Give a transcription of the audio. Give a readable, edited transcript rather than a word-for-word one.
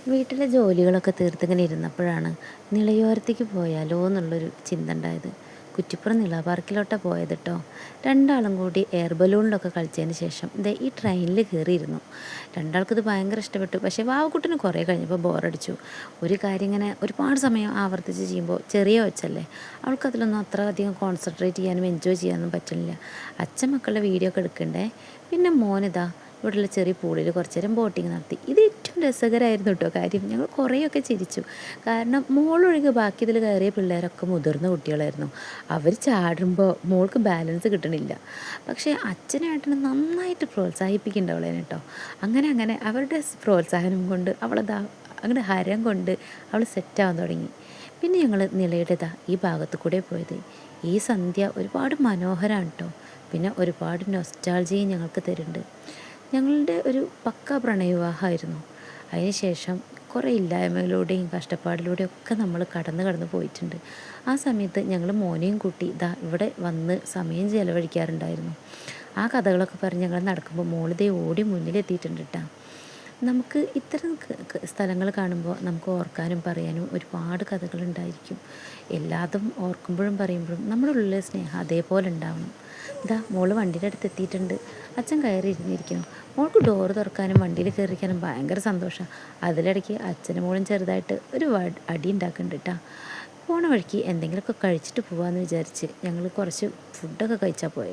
വീട്ടിലെ ജോലികളൊക്കെ തീർത്തിങ്ങനെ ഇരുന്നപ്പോഴാണ് നിളയോരത്തേക്ക് പോയാലോ എന്നുള്ളൊരു ചിന്ത ഉണ്ടായത്. കുറ്റിപ്പുറം നിള പാർക്കിലോട്ടാണ് പോയത് കേട്ടോ. രണ്ടാളും കൂടി എയർ ബലൂണിലൊക്കെ കളിച്ചതിന് ശേഷം ദേ ഈ ട്രെയിനിൽ കയറിയിരുന്നു. രണ്ടാൾക്കിത് ഭയങ്കര ഇഷ്ടപ്പെട്ടു. പക്ഷേ വാവക്കുട്ടിന് കുറേ കഴിഞ്ഞപ്പോൾ ബോറടിച്ചു. ഒരു കാര്യം ഇങ്ങനെ ഒരുപാട് സമയം ആവർത്തിച്ച് ചെയ്യുമ്പോൾ ചെറിയ കൊച്ചല്ലേ, അവൾക്കതിലൊന്നും അത്ര അധികം കോൺസെൻട്രേറ്റ് ചെയ്യാനും എൻജോയ് ചെയ്യാനൊന്നും പറ്റുന്നില്ല. അച്ഛൻ മക്കളുടെ വീഡിയോ ഒക്കെ എടുക്കണ്ടേ. പിന്നെ മോനിതാ ഇവിടെയുള്ള ചെറിയ പൂളിൽ കുറച്ച് നേരം ബോട്ടിങ് നടത്തി. ഇത് ഏറ്റവും രസകരമായിരുന്നു കേട്ടോ കാര്യം. ഞങ്ങൾ കുറേയൊക്കെ ചിരിച്ചു. കാരണം മോളൊഴികെ ബാക്കി ഇതിൽ കയറിയ പിള്ളേരൊക്കെ മുതിർന്ന കുട്ടികളായിരുന്നു. അവർ ചാടുമ്പോൾ മോൾക്ക് ബാലൻസ് കിട്ടണില്ല. പക്ഷേ അച്ഛനായിട്ടിന് നന്നായിട്ട് പ്രോത്സാഹിപ്പിക്കുന്നുണ്ട് അവളെ കേട്ടോ. അങ്ങനെ അവരുടെ പ്രോത്സാഹനം കൊണ്ട് അവളതാ അങ്ങനെ ഹരം കൊണ്ട് അവൾ സെറ്റാവാൻ തുടങ്ങി. പിന്നെ ഞങ്ങൾ നിളയുടേതാ ഈ ഭാഗത്ത് കൂടെ പോയത്. ഈ സന്ധ്യ ഒരുപാട് മനോഹരമാണ് കേട്ടോ. പിന്നെ ഒരുപാട് നൊസ്റ്റാൾജിയും ഞങ്ങൾക്ക് തരുന്നുണ്ട്. ഞങ്ങളുടെ ഒരു പക്ക പ്രണയവിവാഹമായിരുന്നു. അതിന് ശേഷം കുറേ ഇല്ലായ്മയിലൂടെയും കഷ്ടപ്പാടിലൂടെയും ഒക്കെ നമ്മൾ കടന്ന് പോയിട്ടുണ്ട്. ആ സമയത്ത് ഞങ്ങൾ മോനെയും കൂട്ടി ഇതാ ഇവിടെ വന്ന് സമയം ചിലവഴിക്കാറുണ്ടായിരുന്നു. ആ കഥകളൊക്കെ പറഞ്ഞ് ഞങ്ങൾ നടക്കുമ്പോൾ മോളിതേ ഓടി മുന്നിലെത്തിയിട്ടുണ്ട് കേട്ടോ. നമുക്ക് ഇത്തരം സ്ഥലങ്ങൾ കാണുമ്പോൾ നമുക്ക് ഓർക്കാനും പറയാനും ഒരുപാട് കഥകളുണ്ടായിരിക്കും. എല്ലാതും ഓർക്കുമ്പോഴും പറയുമ്പോഴും നമ്മുടെ ഉള്ളിലെ സ്നേഹം അതേപോലെ ഉണ്ടാവണം. ഇതാ മോള് വണ്ടിയുടെ അടുത്ത് എത്തിയിട്ടുണ്ട്. അച്ഛൻ കയറി ഇരുന്നിരിക്കുന്നു. മോൾക്ക് ഡോറ് തുറക്കാനും വണ്ടിയിൽ കയറിയിരിക്കാനും ഭയങ്കര സന്തോഷമാണ്. അതിലിടയ്ക്ക് അച്ഛനും മോളും ചെറുതായിട്ട് ഒരു അടി ഉണ്ടാക്കുന്നുണ്ട് കേട്ടോ. പോണ വഴിക്ക് എന്തെങ്കിലുമൊക്കെ കഴിച്ചിട്ട് പോകാമെന്ന് വിചാരിച്ച് ഞങ്ങൾ കുറച്ച് ഫുഡൊക്കെ കഴിച്ചാൽ പോയത്.